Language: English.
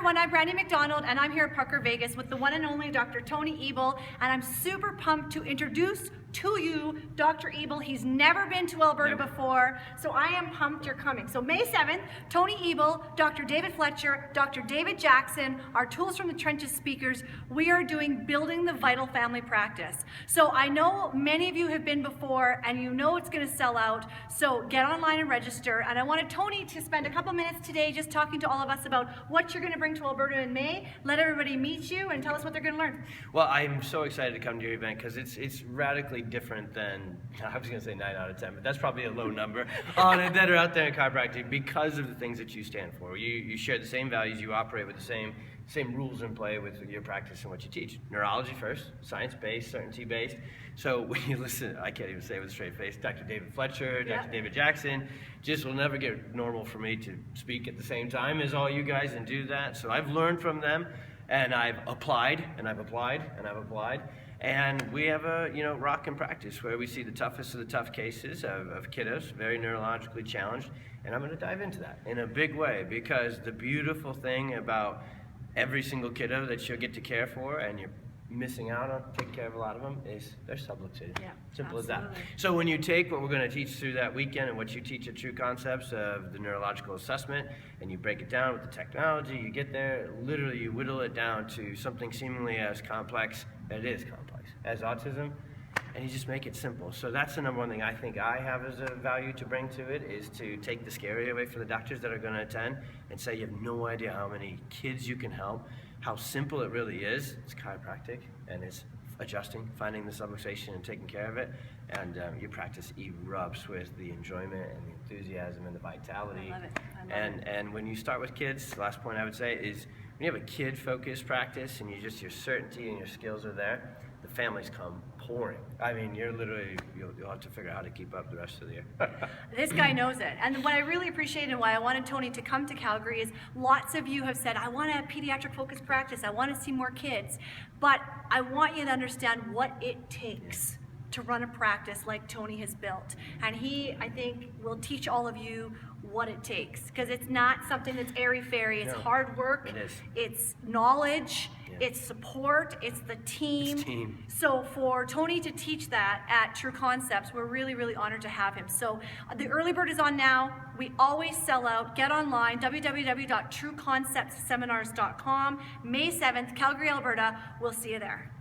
everyone, I'm Brandy McDonald and I'm here at Parker Vegas with the one and only Dr. Tony Ebel, and I'm super pumped to introduce to you Dr. Ebel. He's never been to Alberta before, so I am pumped you're coming. So May 7th, Tony Ebel, Dr. David Fletcher, Dr. David Jackson, our Tools from the Trenches speakers, we are doing Building the Vital Family Practice. So I know many of you have been before and you know it's going to sell out, so get online and register. And I wanted Tony to spend a couple minutes today just talking to all of us about what you're going to bring to Alberta in May. Let everybody meet you and tell us what they're going to learn. Well, I'm so excited to come to your event because it's radically different than, I was going to say 9 out of 10, but that's probably a low number that are out there in chiropractic because of the things that you stand for. You share the same values, you operate with the same rules in play with your practice and what you teach. Neurology first, science-based, certainty-based. So when you listen, I can't even say it with a straight face, Dr. David Fletcher, Dr. David Jackson, just will never get normal for me to speak at the same time as all you guys and do that. So I've learned from them, and I've applied, and I've applied, and I've applied. And we have a rock in practice where we see the toughest of the tough cases of kiddos, very neurologically challenged. And I'm going to dive into that in a big way because the beautiful thing about every single kiddo that you'll get to care for and you're missing out on taking care of a lot of them is they're subluxated. Yeah, Simple absolutely. as that. So when you take what we're going to teach through that weekend and what you teach at True Concepts of the neurological assessment and you break it down with the technology, you get there, literally you whittle it down to something seemingly as complex, and it is complex, as autism, and you just make it simple. So that's the number one thing I think I have as a value to bring to it is to take the scary away for the doctors that are going to attend and say you have no idea how many kids you can help, how simple it really is. It's chiropractic and it's adjusting, finding the subluxation and taking care of it, and your practice erupts with the enjoyment and the enthusiasm and the vitality. I love it. And when you start with kids, the last point I would say is when you have a kid-focused practice and your certainty and your skills are there, the families come pouring. I mean, you'll have to figure out how to keep up the rest of the year. This guy knows it. And what I really appreciate and why I wanted Tony to come to Calgary is lots of you have said, I want a pediatric focused practice. I want to see more kids. But I want you to understand what it takes to run a practice like Tony has built. And he, I think, will teach all of you what it takes. Because it's not something that's airy-fairy. It's hard work. It is. It's knowledge. It's support, it's the team. It's team. So for Tony to teach that at True Concepts, we're really, really honored to have him. So the early bird is on now. We always sell out. Get online, www.trueconceptseminars.com. May 7th, Calgary, Alberta. We'll see you there.